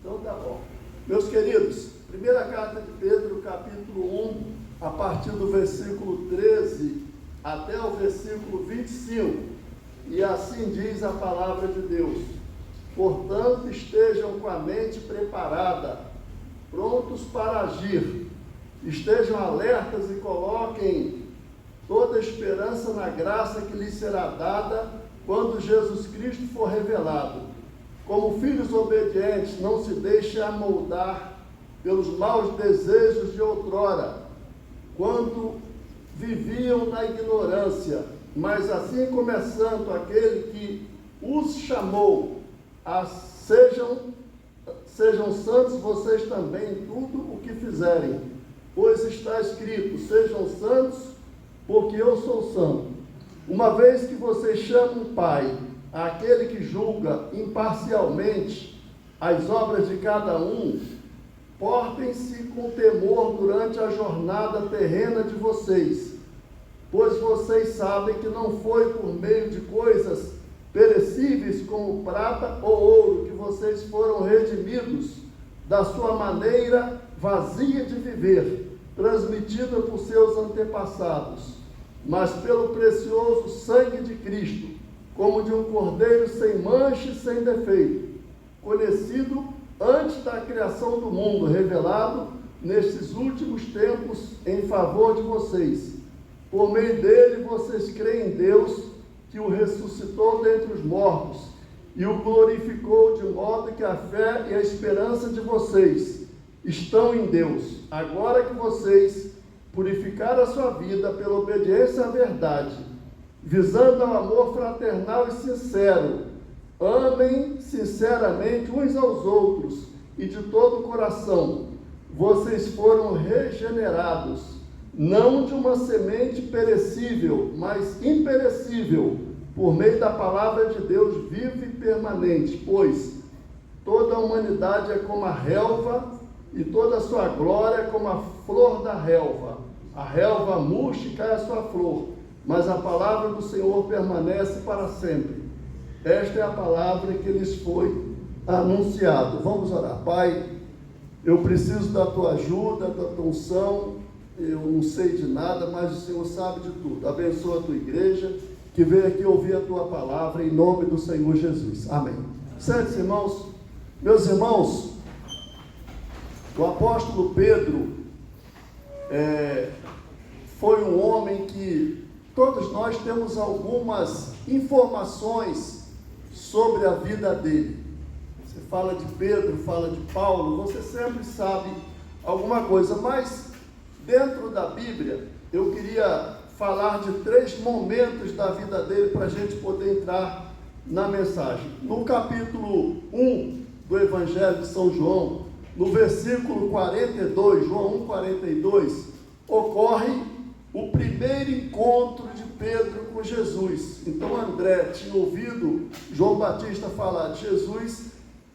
Então tá bom. Meus queridos, primeira carta de Pedro, capítulo 1, a partir do versículo 13 até o versículo 25. E assim diz a palavra de Deus: portanto, estejam com a mente preparada, prontos para agir. Estejam alertas e coloquem toda a esperança na graça que lhes será dada quando Jesus Cristo for revelado. Como filhos obedientes, não se deixem amoldar pelos maus desejos de outrora, quando viviam na ignorância, mas assim começando aquele que os chamou, sejam santos vocês também em tudo o que fizerem, pois está escrito: sejam santos, porque eu sou santo. Uma vez que vocês chamam Pai aquele que julga imparcialmente as obras de cada um, portem-se com temor durante a jornada terrena de vocês, pois vocês sabem que não foi por meio de coisas perecíveis como prata ou ouro que vocês foram redimidos da sua maneira vazia de viver, transmitida por seus antepassados, mas pelo precioso sangue de Cristo, como de um cordeiro sem mancha e sem defeito, conhecido antes da criação do mundo, revelado nestes últimos tempos em favor de vocês. Por meio dele vocês creem em Deus, que o ressuscitou dentre os mortos e o glorificou, de modo que a fé e a esperança de vocês estão em Deus. Agora que vocês purificaram a sua vida pela obediência à verdade, visando ao amor fraternal e sincero, amem sinceramente uns aos outros e de todo o coração. Vocês foram regenerados, não de uma semente perecível, mas imperecível, por meio da palavra de Deus viva e permanente, pois toda a humanidade é como a relva, e toda a sua glória é como a flor da relva. A relva murcha e cai a sua flor, mas a palavra do Senhor permanece para sempre. Esta é a palavra que lhes foi anunciada. Vamos orar. Pai, eu preciso da tua ajuda, da tua unção. Eu não sei de nada, mas o Senhor sabe de tudo. Abençoa a tua igreja, que veio aqui ouvir a tua palavra, em nome do Senhor Jesus. Amém. Certo, irmãos? Meus irmãos, o apóstolo Pedro foi um homem que todos nós temos algumas informações sobre a vida dele. Você fala de Pedro, fala de Paulo, você sempre sabe alguma coisa, mas dentro da Bíblia eu queria falar de 3 momentos da vida dele para a gente poder entrar na mensagem. No capítulo 1 do Evangelho de São João, no versículo 42, João 1,42, ocorre o primeiro encontro de Pedro com Jesus. Então André tinha ouvido João Batista falar de Jesus,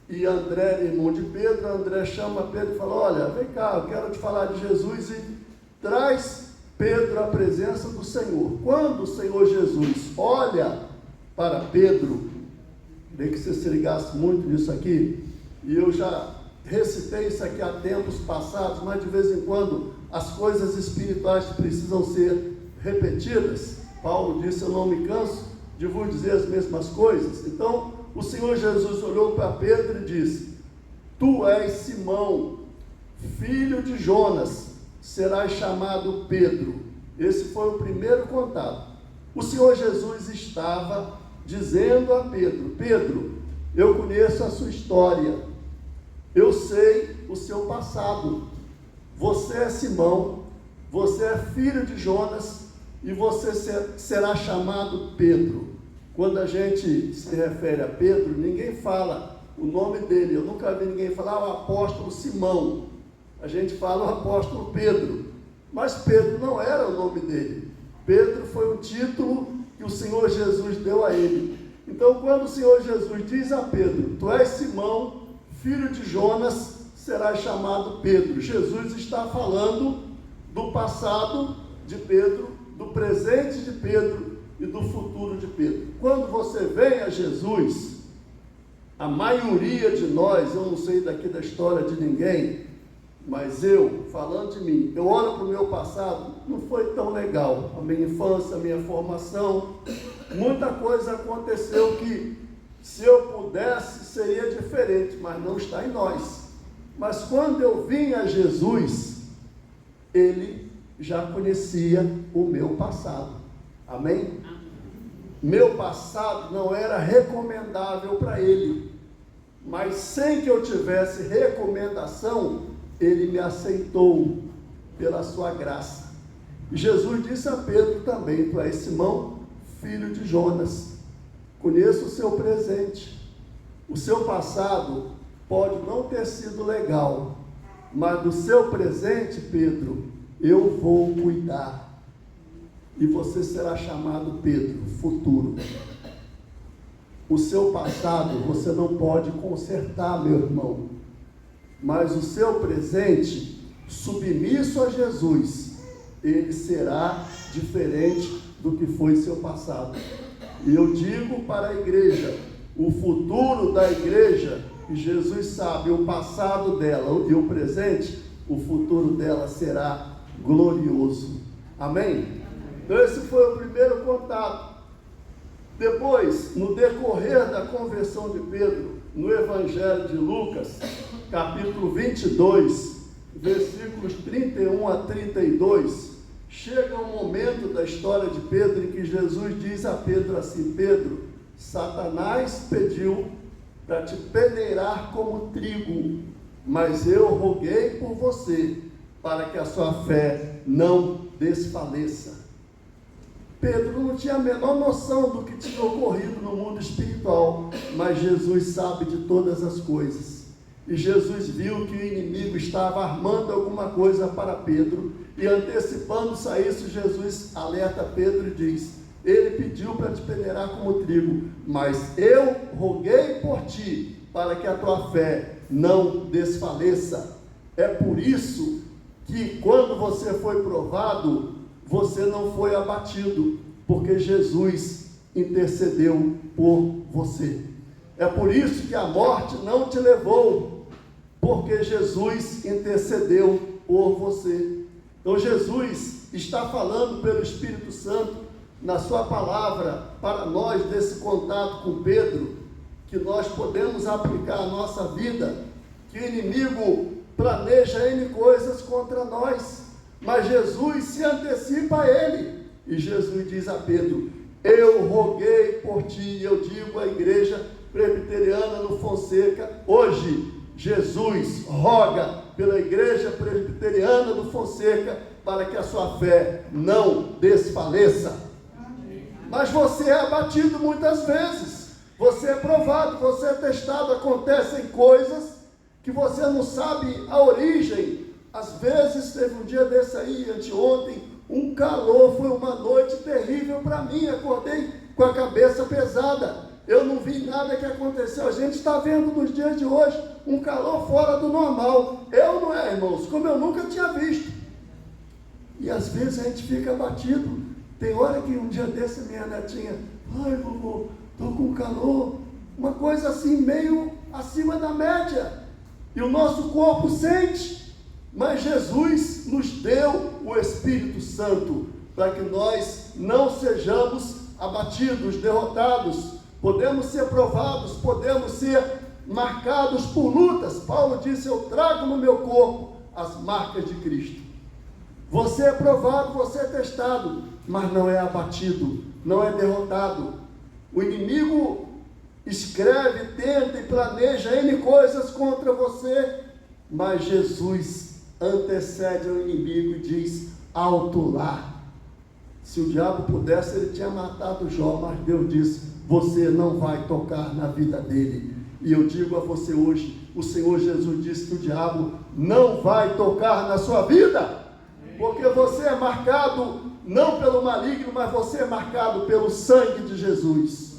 e André era irmão de Pedro. André chama Pedro e fala: olha, vem cá, eu quero te falar de Jesus, e traz Pedro à presença do Senhor. Quando o Senhor Jesus olha para Pedro, queria que você se ligasse muito nisso aqui, e eu já recitei isso aqui há tempos passados, mas de vez em quando as coisas espirituais precisam ser repetidas. Paulo disse: eu não me canso de vos dizer as mesmas coisas. Então o Senhor Jesus olhou para Pedro e disse: tu és Simão, filho de Jonas, serás chamado Pedro. Esse foi o primeiro contato. O Senhor Jesus estava dizendo a Pedro: Pedro, eu conheço a sua história, eu sei o seu passado. Você é Simão, você é filho de Jonas, e você será chamado Pedro. Quando a gente se refere a Pedro, ninguém fala o nome dele. Eu nunca vi ninguém falar o apóstolo Simão. A gente fala o apóstolo Pedro. Mas Pedro não era o nome dele. Pedro foi um título que o Senhor Jesus deu a ele. Então, quando o Senhor Jesus diz a Pedro: tu és Simão, filho de Jonas, será chamado Pedro, Jesus está falando do passado de Pedro, do presente de Pedro e do futuro de Pedro. Quando você vem a Jesus, a maioria de nós, eu não sei daqui da história de ninguém, mas eu, falando de mim, eu olho para o meu passado, não foi tão legal. A minha infância, a minha formação, muita coisa aconteceu que, se eu pudesse, seria diferente, mas não está em nós. Mas quando eu vim a Jesus, Ele já conhecia o meu passado. Amém? Meu passado não era recomendável para Ele, mas sem que eu tivesse recomendação, Ele me aceitou pela sua graça. E Jesus disse a Pedro também: tu és Simão, filho de Jonas, conheço o seu presente. O seu passado pode não ter sido legal, mas do seu presente, Pedro, eu vou cuidar. E você será chamado Pedro, futuro. O seu passado você não pode consertar, meu irmão, mas o seu presente, submisso a Jesus, ele será diferente do que foi seu passado. E eu digo para a igreja, o futuro da igreja, que Jesus sabe o passado dela e o presente, o futuro dela será glorioso. Amém? Então esse foi o primeiro contato. Depois, no decorrer da conversão de Pedro, no Evangelho de Lucas, capítulo 22, versículos 31 a 32, chega um momento da história de Pedro em que Jesus diz a Pedro assim: Pedro, Satanás pediu para te peneirar como trigo, mas eu roguei por você, para que a sua fé não desfaleça. Pedro não tinha a menor noção do que tinha ocorrido no mundo espiritual, mas Jesus sabe de todas as coisas. E Jesus viu que o inimigo estava armando alguma coisa para Pedro, e antecipando-se a isso, Jesus alerta Pedro e diz: ele pediu para te peneirar como trigo, mas eu roguei por ti, para que a tua fé não desfaleça. É por isso que quando você foi provado, você não foi abatido, porque Jesus intercedeu por você. É por isso que a morte não te levou, porque Jesus intercedeu por você. Então Jesus está falando pelo Espírito Santo, na sua palavra, para nós, desse contato com Pedro, que nós podemos aplicar a nossa vida, que o inimigo planeja N coisas contra nós, mas Jesus se antecipa a ele, e Jesus diz a Pedro: eu roguei por ti. Eu digo à igreja presbiteriana no Fonseca, hoje, Jesus roga pela igreja presbiteriana do Fonseca, para que a sua fé não desfaleça. Mas você é abatido muitas vezes, você é provado, você é testado, acontecem coisas que você não sabe a origem. Às vezes, teve um dia desse aí, anteontem, um calor, foi uma noite terrível para mim, acordei com a cabeça pesada, eu não vi nada que aconteceu. A gente está vendo nos dias de hoje um calor fora do normal, não é, irmãos, como eu nunca tinha visto, e às vezes a gente fica abatido. Tem hora que um dia desse minha netinha: ai vovô, estou com calor, uma coisa assim meio acima da média, e o nosso corpo sente. Mas Jesus nos deu o Espírito Santo para que nós não sejamos abatidos, derrotados. Podemos ser provados, podemos ser marcados por lutas. Paulo disse: eu trago no meu corpo as marcas de Cristo. Você é provado, você é testado, mas não é abatido, não é derrotado. O inimigo escreve, tenta e planeja N coisas contra você, mas Jesus antecede ao inimigo e diz: alto lá. Se o diabo pudesse, ele tinha matado Jó, mas Deus disse: você não vai tocar na vida dele. E eu digo a você hoje, o Senhor Jesus disse que o diabo não vai tocar na sua vida, porque você é marcado não pelo maligno, mas você é marcado pelo sangue de Jesus.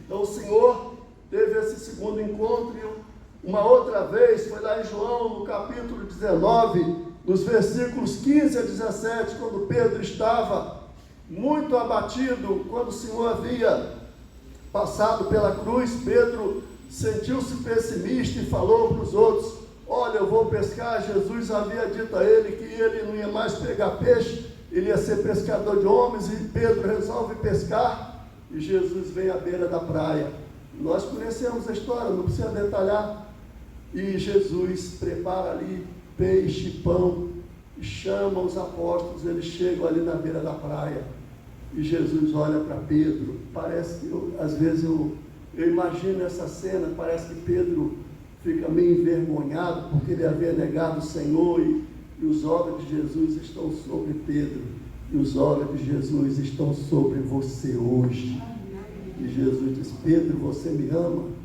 Então o Senhor teve esse segundo encontro. Uma outra vez, foi lá em João, no capítulo 19, nos versículos 15 a 17, quando Pedro estava muito abatido, quando o Senhor havia passado pela cruz. Pedro sentiu-se pessimista e falou para os outros: olha, eu vou pescar. Jesus havia dito a ele que ele não ia mais pegar peixe, ele ia ser pescador de homens, e Pedro resolve pescar, e Jesus vem à beira da praia. Nós conhecemos a história, não precisa detalhar. E Jesus prepara ali peixe, pão, e chama os apóstolos. Eles chegam ali na beira da praia, e Jesus olha para Pedro. Parece que, às vezes, eu imagino essa cena, parece que Pedro fica meio envergonhado, porque ele havia negado o Senhor, e os olhos de Jesus estão sobre Pedro, e os olhos de Jesus estão sobre você hoje. E Jesus diz: Pedro, você me ama?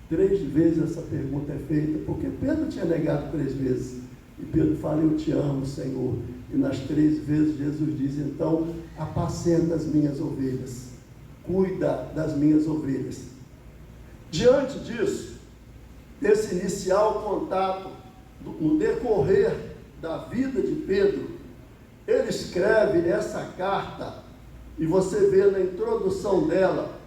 3 vezes essa pergunta é feita, porque Pedro tinha negado 3 vezes, e Pedro fala: eu te amo, Senhor. E nas 3 vezes Jesus diz: então apacenta as minhas ovelhas, cuida das minhas ovelhas. Diante disso, desse inicial contato, no decorrer da vida de Pedro, ele escreve essa carta, e você vê na introdução dela,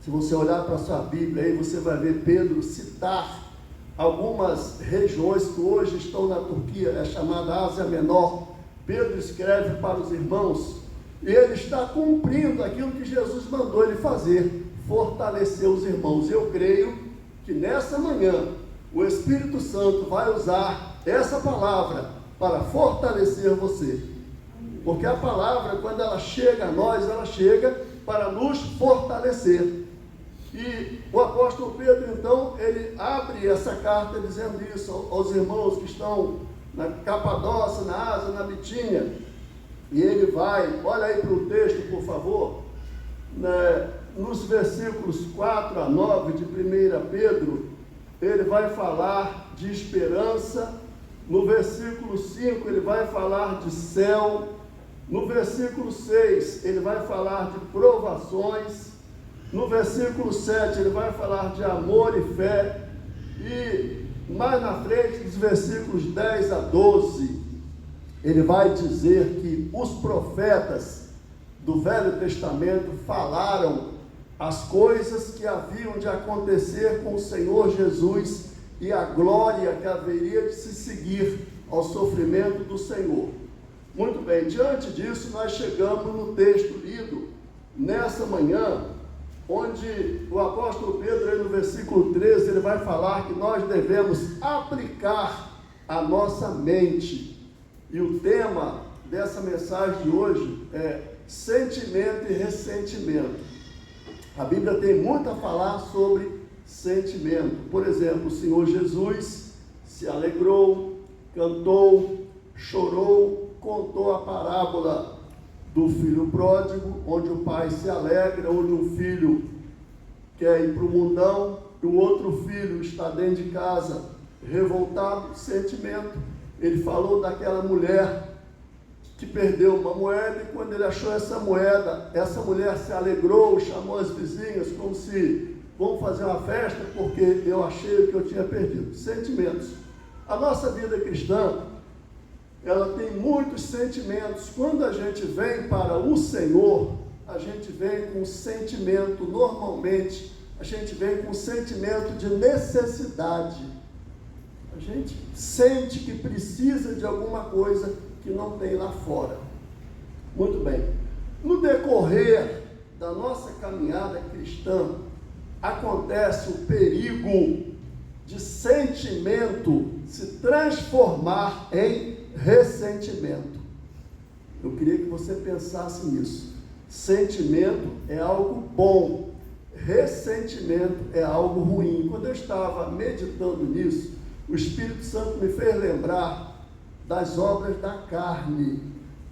se você olhar para a sua Bíblia, aí você vai ver Pedro citar algumas regiões que hoje estão na Turquia, é chamada Ásia Menor. Pedro escreve para os irmãos, e ele está cumprindo aquilo que Jesus mandou ele fazer, fortalecer os irmãos. Eu creio que nessa manhã o Espírito Santo vai usar essa palavra para fortalecer você, porque a palavra, quando ela chega a nós, ela chega para nos fortalecer. E o apóstolo Pedro, então, ele abre essa carta dizendo isso aos irmãos que estão na Capadócia, na Ásia, na Bitínia. E ele vai, olha aí para o texto, por favor, nos versículos 4 a 9 de 1 Pedro, ele vai falar de esperança. No versículo 5 ele vai falar de céu. No versículo 6 ele vai falar de provações. No versículo 7 ele vai falar de amor e fé. E mais na frente, dos versículos 10 a 12, ele vai dizer que os profetas do Velho Testamento falaram as coisas que haviam de acontecer com o Senhor Jesus e a glória que haveria de se seguir ao sofrimento do Senhor. Muito bem, diante disso nós chegamos no texto lido nessa manhã, onde o apóstolo Pedro, aí no versículo 13, ele vai falar que nós devemos aplicar a nossa mente. E o tema dessa mensagem de hoje é sentimento e ressentimento. A Bíblia tem muito a falar sobre sentimento. Por exemplo, o Senhor Jesus se alegrou, cantou, chorou, contou a parábola do filho pródigo, onde o pai se alegra, onde um filho quer ir para o mundão, e o outro filho está dentro de casa revoltado. Sentimento. Ele falou daquela mulher que perdeu uma moeda, e quando ele achou essa moeda, essa mulher se alegrou, chamou as vizinhas, como se: vamos fazer uma festa porque eu achei o que eu tinha perdido. Sentimentos. A nossa vida cristã, ela tem muitos sentimentos. Quando a gente vem para o Senhor, a gente vem com sentimento, normalmente, a gente vem com sentimento de necessidade. A gente sente que precisa de alguma coisa que não tem lá fora. Muito bem. No decorrer da nossa caminhada cristã, acontece o perigo de sentimento se transformar em ressentimento. Eu queria que você pensasse nisso. Sentimento é algo bom, ressentimento é algo ruim. Quando eu estava meditando nisso, o Espírito Santo me fez lembrar das obras da carne.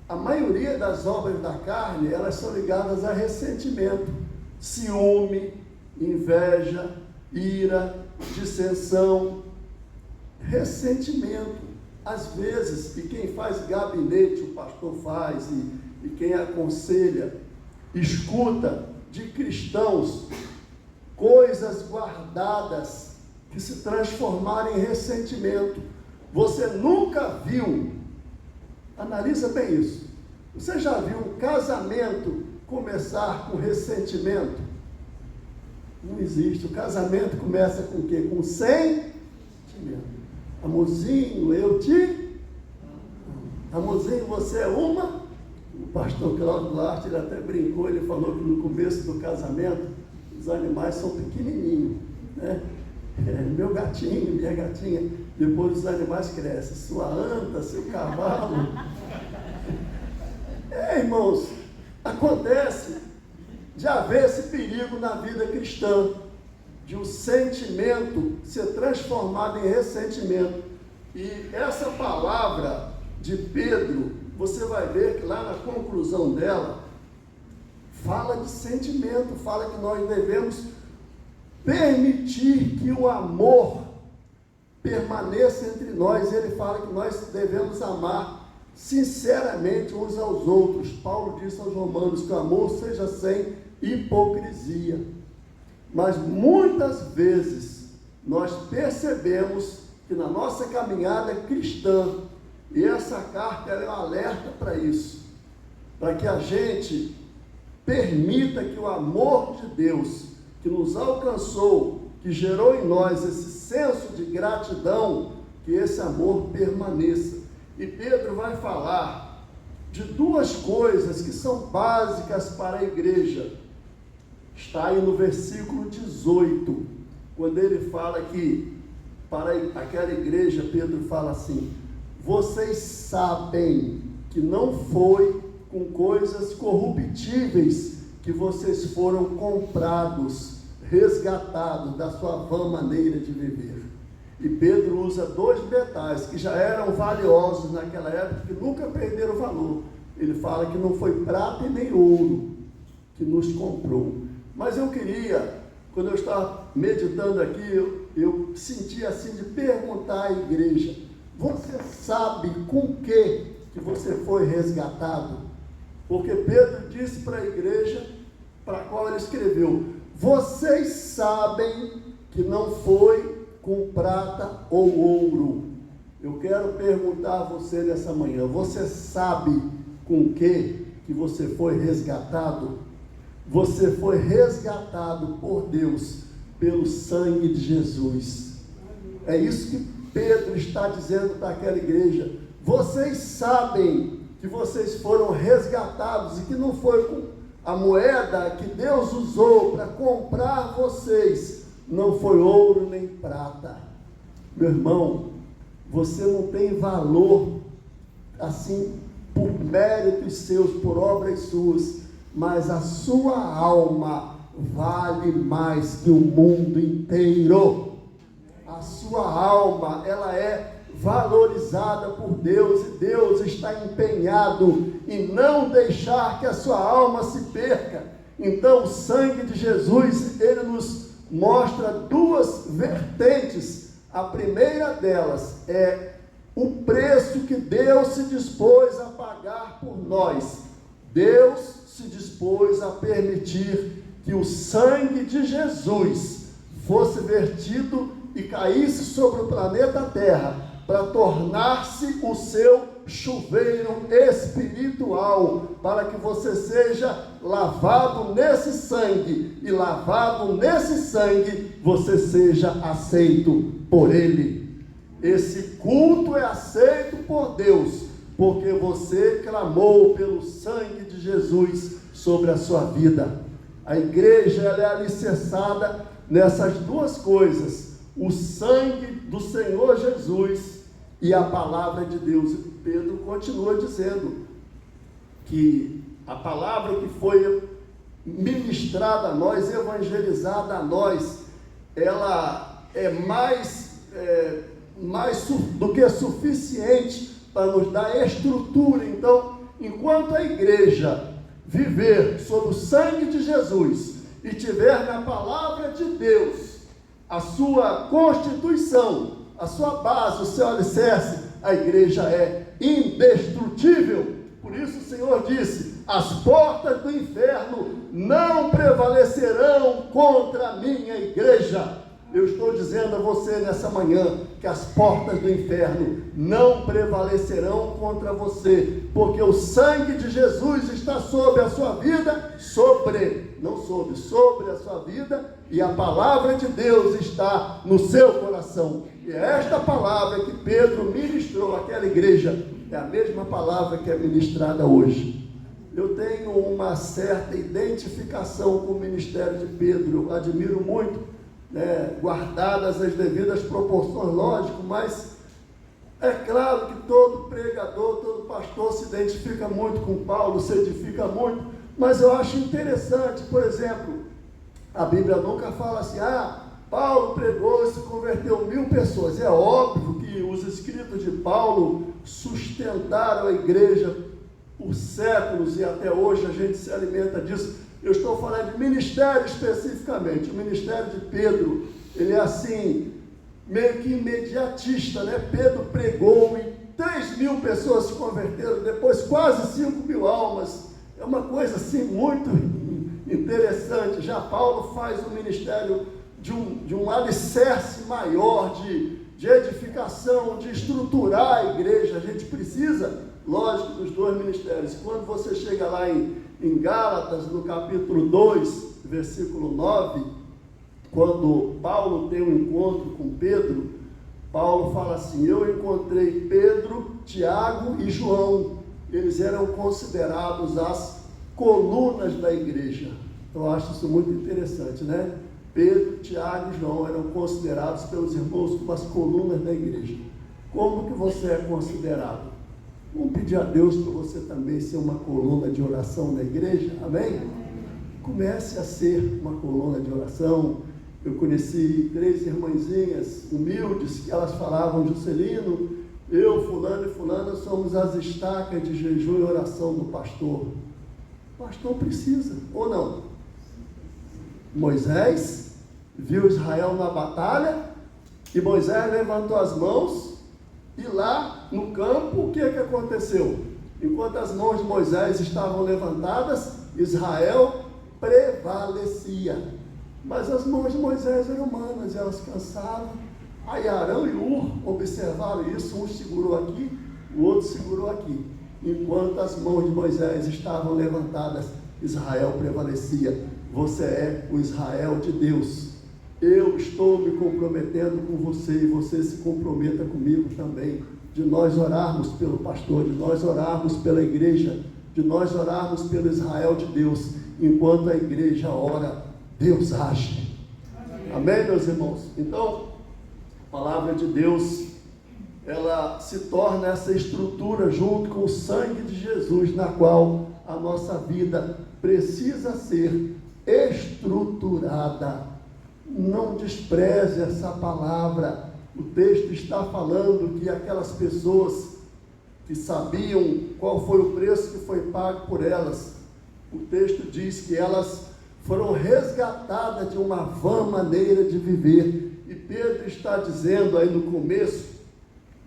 A maioria das obras da carne, elas são ligadas a ressentimento, ciúme, inveja, ira, dissensão, ressentimento. Às vezes, e quem faz gabinete, o pastor faz, e quem aconselha, escuta de cristãos coisas guardadas que se transformaram em ressentimento. Você nunca viu, analisa bem isso, você já viu um casamento começar com ressentimento? Não existe. O casamento começa com o quê? Com sentimento. Amorzinho, eu te amo. Amorzinho, você é uma. O pastor Cláudio Duarte, ele até brincou, ele falou que no começo do casamento, os animais são pequenininhos, né? Meu gatinho, minha gatinha, depois os animais crescem, sua anta, seu cavalo. Irmãos, acontece de haver esse perigo na vida cristã, de um sentimento ser transformado em ressentimento. E essa palavra de Pedro, você vai ver que lá na conclusão dela, fala de sentimento, fala que nós devemos permitir que o amor permaneça entre nós. Ele fala que nós devemos amar sinceramente uns aos outros. Paulo disse aos Romanos que o amor seja sem hipocrisia. Mas muitas vezes nós percebemos que na nossa caminhada cristã, e essa carta é um alerta para isso, para que a gente permita que o amor de Deus, que nos alcançou, que gerou em nós esse senso de gratidão, que esse amor permaneça. E Pedro vai falar de duas coisas que são básicas para a igreja. Está aí no versículo 18, quando ele fala que para aquela igreja, Pedro fala assim: vocês sabem que não foi com coisas corruptíveis que vocês foram comprados, resgatados da sua vã maneira de viver. E Pedro usa dois metais que já eram valiosos naquela época, que nunca perderam valor. Ele fala que não foi prata e nem ouro que nos comprou. Mas eu queria, quando eu estava meditando aqui, eu senti assim de perguntar à igreja: você sabe com que você foi resgatado? Porque Pedro disse para a igreja para a qual ele escreveu: vocês sabem que não foi com prata ou ouro. Eu quero perguntar a você nessa manhã: você sabe com que você foi resgatado? Você foi resgatado por Deus pelo sangue de Jesus. É isso que Pedro está dizendo para aquela igreja. Vocês sabem que vocês foram resgatados e que não foi com a moeda que Deus usou para comprar vocês, não foi ouro nem prata. Meu irmão, você não tem valor assim por méritos seus, por obras suas, mas a sua alma vale mais que o mundo inteiro. A sua alma, ela é valorizada por Deus, e Deus está empenhado em não deixar que a sua alma se perca. Então o sangue de Jesus, ele nos mostra duas vertentes. A primeira delas é o preço que Deus se dispôs a pagar por nós. Deus se dispôs a permitir que o sangue de Jesus fosse vertido e caísse sobre o planeta Terra, para tornar-se o seu chuveiro espiritual, para que você seja lavado nesse sangue, e lavado nesse sangue, você seja aceito por Ele. Esse culto é aceito por Deus, porque você clamou pelo sangue de Jesus sobre a sua vida. A igreja, ela é alicerçada nessas duas coisas: o sangue do Senhor Jesus e a palavra de Deus. E Pedro continua dizendo que a palavra que foi ministrada a nós, evangelizada a nós, ela é mais do que suficiente para nos dar estrutura. Então, enquanto a igreja viver sob o sangue de Jesus e tiver na palavra de Deus a sua constituição, a sua base, o seu alicerce, a igreja é indestrutível. Por isso o Senhor disse: as portas do inferno não prevalecerão contra a minha igreja. Eu estou dizendo a você nessa manhã que as portas do inferno não prevalecerão contra você, porque o sangue de Jesus está sobre a sua vida, sobre a sua vida e a palavra de Deus está no seu coração. E esta palavra que Pedro ministrou àquela igreja é a mesma palavra que é ministrada hoje. Eu tenho uma certa identificação com o ministério de Pedro, eu admiro muito, guardadas as devidas proporções, lógico, mas é claro que todo pregador, todo pastor se identifica muito com Paulo, se edifica muito, mas eu acho interessante, por exemplo, a Bíblia nunca fala assim, Paulo pregou e se converteu 1000 pessoas. É óbvio que os escritos de Paulo sustentaram a igreja por séculos e até hoje a gente se alimenta disso. Eu estou falando de ministério especificamente. O ministério de Pedro, ele é assim, meio que imediatista, né? Pedro pregou e 3.000 pessoas se converteram, depois quase 5.000 almas. É uma coisa assim muito interessante. Já Paulo faz um ministério de um alicerce maior de edificação, de estruturar a igreja. A gente precisa, lógico, dos dois ministérios. Quando você chega lá em Gálatas, no capítulo 2, versículo 9, quando Paulo tem um encontro com Pedro, Paulo fala assim, eu encontrei Pedro, Tiago e João. Eles eram considerados as colunas da igreja. Eu acho isso muito interessante, né? Pedro, Tiago e João eram considerados pelos irmãos como as colunas da igreja. Como que você é considerado? Vamos pedir a Deus para você também ser uma coluna de oração na igreja, amém? Comece a ser uma coluna de oração. Eu conheci 3 irmãzinhas humildes que elas falavam, Juscelino, eu, fulano e fulana, somos as estacas de jejum e oração do pastor. O pastor precisa, ou não? Moisés viu Israel na batalha e Moisés levantou as mãos e lá no campo o que aconteceu? Enquanto as mãos de Moisés estavam levantadas, Israel prevalecia. Mas as mãos de Moisés eram humanas, elas cansavam. Aí Arão e Ur observaram isso, um segurou aqui, o outro segurou aqui. Enquanto as mãos de Moisés estavam levantadas, Israel prevalecia. Você é o Israel de Deus. Eu estou me comprometendo com você e você se comprometa comigo também, de nós orarmos pelo pastor, de nós orarmos pela igreja, de nós orarmos pelo Israel de Deus. Enquanto a igreja ora, Deus age. Amém, meus irmãos? Então, a palavra de Deus, ela se torna essa estrutura junto com o sangue de Jesus, na qual a nossa vida precisa ser estruturada. Não despreze essa palavra. O texto está falando que aquelas pessoas que sabiam qual foi o preço que foi pago por elas, o texto diz que elas foram resgatadas de uma vã maneira de viver. E Pedro está dizendo aí no começo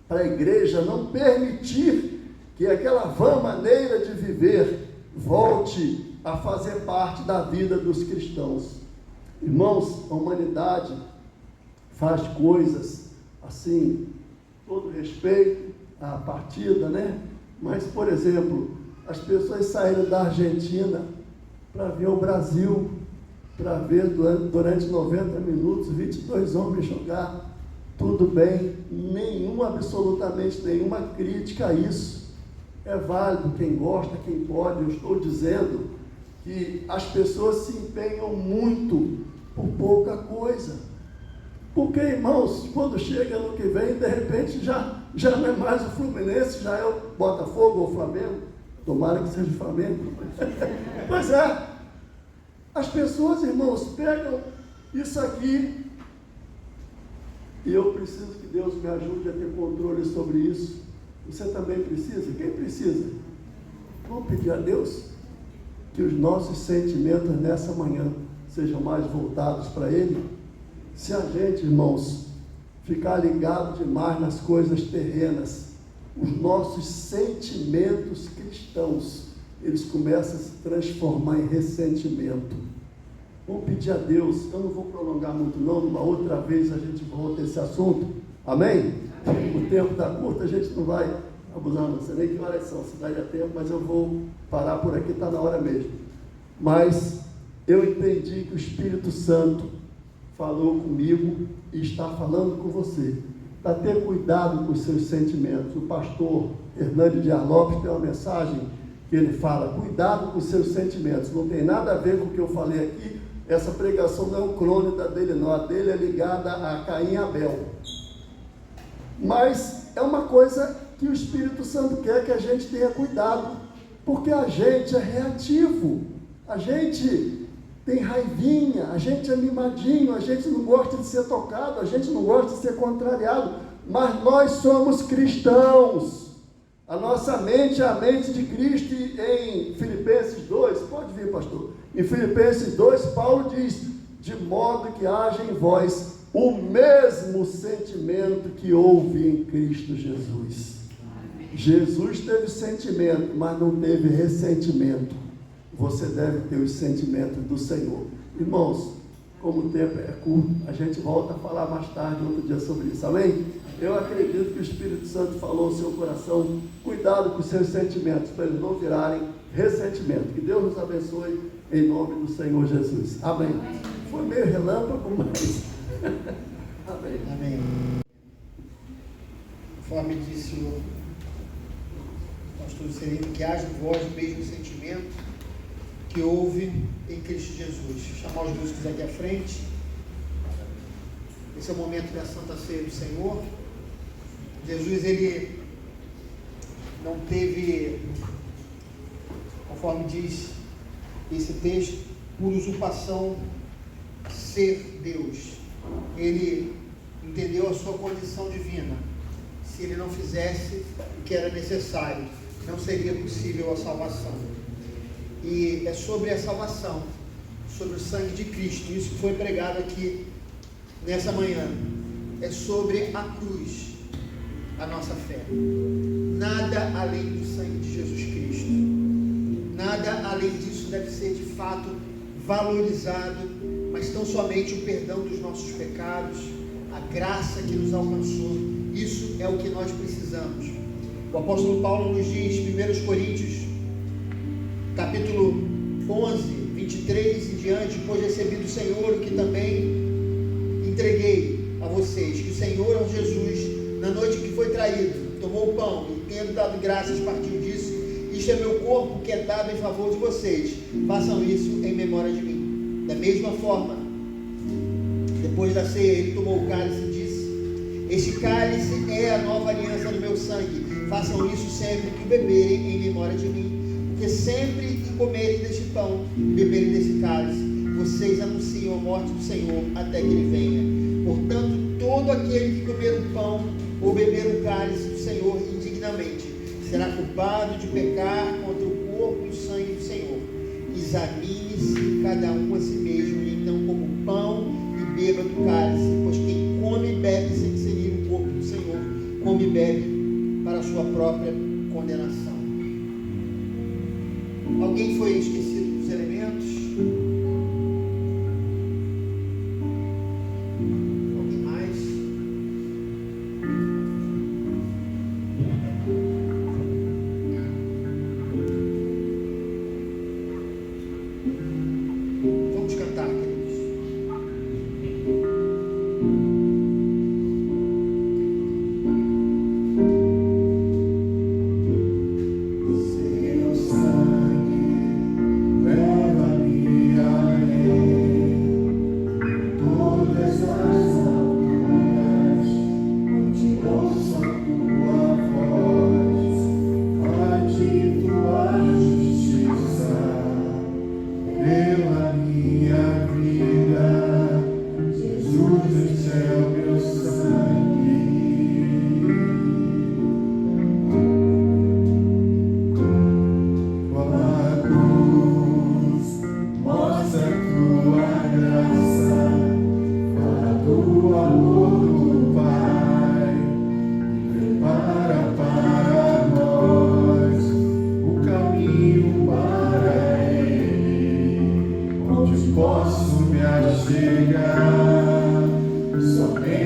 para a igreja não permitir que aquela vã maneira de viver volte a fazer parte da vida dos cristãos. Irmãos, a humanidade faz coisas assim, todo respeito à partida, né? Mas, por exemplo, as pessoas saíram da Argentina para vir ao Brasil, para ver durante 90 minutos 22 homens jogar. Tudo bem, absolutamente nenhuma crítica a isso. É válido, quem gosta, quem pode. Eu estou dizendo que as pessoas se empenham muito por pouca coisa. Porque, irmãos, quando chega ano que vem, de repente já não é mais o Fluminense, já é o Botafogo ou o Flamengo. Tomara que seja o Flamengo. Pois é, as pessoas, irmãos, pegam isso aqui, e eu preciso que Deus me ajude a ter controle sobre isso. Você também precisa? Quem precisa? Vamos pedir a Deus que os nossos sentimentos nessa manhã sejam mais voltados para Ele. Se a gente, irmãos, ficar ligado demais nas coisas terrenas, os nossos sentimentos cristãos, eles começam a se transformar em ressentimento. Vamos pedir a Deus, eu não vou prolongar muito não, numa outra vez a gente volta a esse assunto, amém? O tempo está curto, a gente não vai abusar, não sei nem que horas são, se daria tempo, mas eu vou parar por aqui, está na hora mesmo. Mas eu entendi que o Espírito Santo, falou comigo e está falando com você, para ter cuidado com os seus sentimentos. O pastor Hernani Dias Lopes tem uma mensagem que ele fala: cuidado com os seus sentimentos. Não tem nada a ver com o que eu falei aqui. Essa pregação não é um clone da dele, não. A dele é ligada a Caim e Abel. Mas é uma coisa que o Espírito Santo quer que a gente tenha cuidado, porque a gente é reativo, a gente tem raivinha, a gente é mimadinho, a gente não gosta de ser tocado, a gente não gosta de ser contrariado, mas nós somos cristãos. A nossa mente é a mente de Cristo. Em Filipenses 2, pode vir, pastor, em Filipenses 2, Paulo diz: de modo que haja em vós o mesmo sentimento que houve em Cristo Jesus. Jesus teve sentimento, mas não teve ressentimento. Você deve ter os sentimentos do Senhor. Irmãos, como o tempo é curto, a gente volta a falar mais tarde, outro dia, sobre isso, amém? Eu acredito que o Espírito Santo falou ao seu coração: cuidado com os seus sentimentos, para eles não virarem ressentimento. Que Deus nos abençoe, em nome do Senhor Jesus, amém? Foi meio relâmpago, mas amém. Amém. Conforme disse o pastor Sereno, que haja em vós o mesmo sentimento que houve em Cristo Jesus. Vou chamar os músicos aqui à frente. Esse é o momento da Santa Ceia do Senhor. Jesus, ele não teve, conforme diz esse texto, por usurpação, ser Deus. Ele entendeu a sua condição divina. Se ele não fizesse o que era necessário, não seria possível a salvação. E é sobre a salvação, sobre o sangue de Cristo, isso que foi pregado aqui nessa manhã. É sobre a cruz, a nossa fé. Nada além do sangue de Jesus Cristo. Nada além disso deve ser de fato valorizado, mas tão somente o perdão dos nossos pecados, a graça que nos alcançou. Isso é o que nós precisamos. O apóstolo Paulo nos diz, 1 Coríntios, capítulo 11, 23 e diante: pois recebi do Senhor o que também entreguei a vocês, que o Senhor Jesus, na noite que foi traído, tomou o pão e, tendo dado graças, partiu disso: isto é meu corpo, que é dado em favor de vocês, façam isso em memória de mim. Da mesma forma, depois da ceia, ele tomou o cálice e disse: este cálice é a nova aliança do meu sangue, façam isso sempre que o beberem em memória de mim. Porque sempre que comerem deste pão e beberem desse cálice, vocês anunciam a morte do Senhor até que ele venha. Portanto, todo aquele que comer o pão ou beber o cálice do Senhor indignamente será culpado de pecar contra o corpo e o sangue do Senhor. Examine-se cada um a si mesmo, e então coma o pão e beba do cálice, pois quem come e bebe sem discernir o corpo do Senhor, come e bebe para a sua própria condenação. Alguém foi esquecido dos elementos? Alguém mais? Vamos cantar, queridos. Posso me achegar somente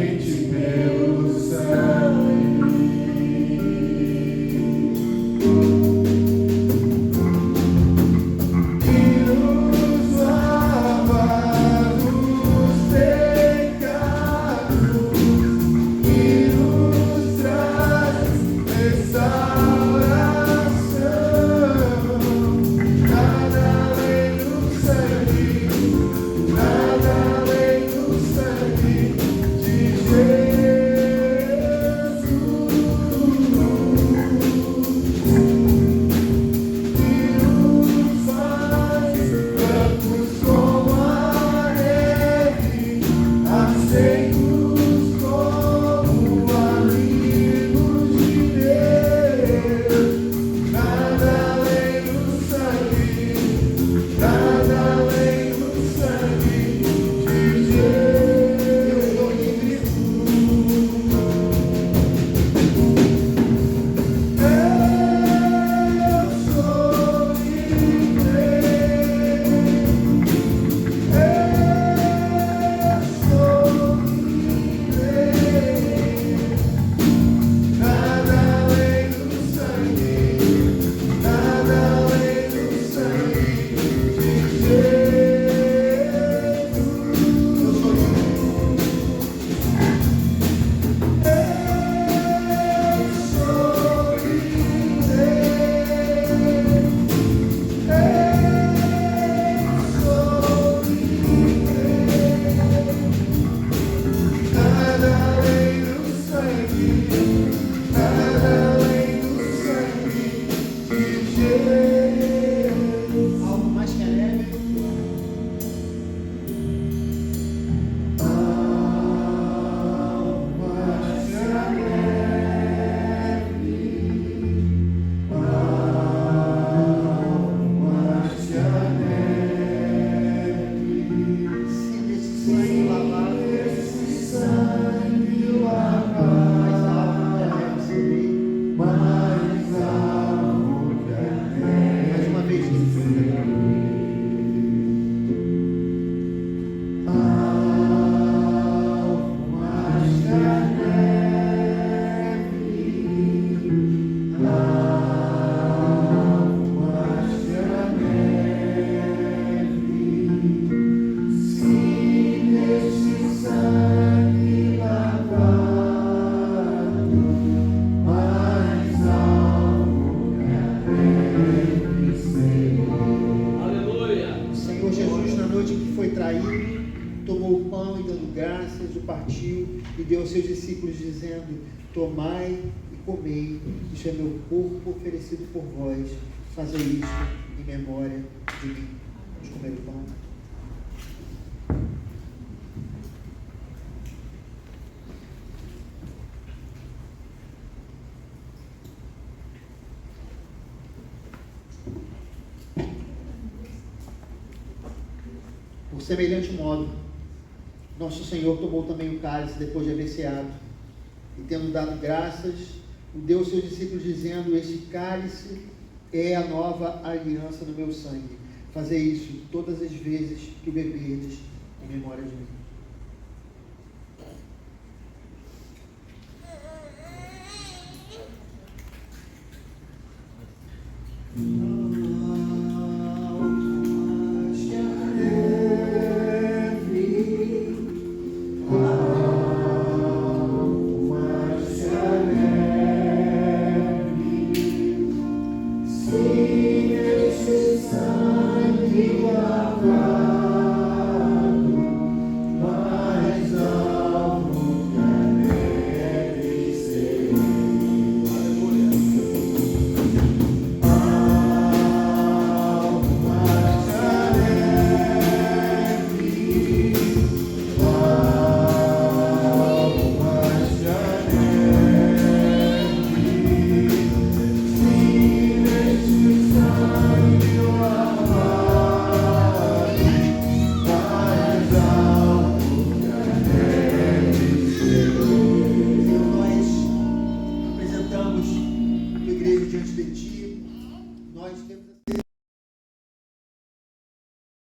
Deu aos seus discípulos, dizendo: tomai e comei, isto é meu corpo oferecido por vós, fazei isto em memória de mim. Vamos comer o pão. Por semelhante modo, nosso Senhor tomou também o cálice depois de haver ceado, e tendo dado graças, o deu aos seus discípulos, dizendo: este cálice é a nova aliança no meu sangue. Fazei isso todas as vezes que o beberdes em memória de mim.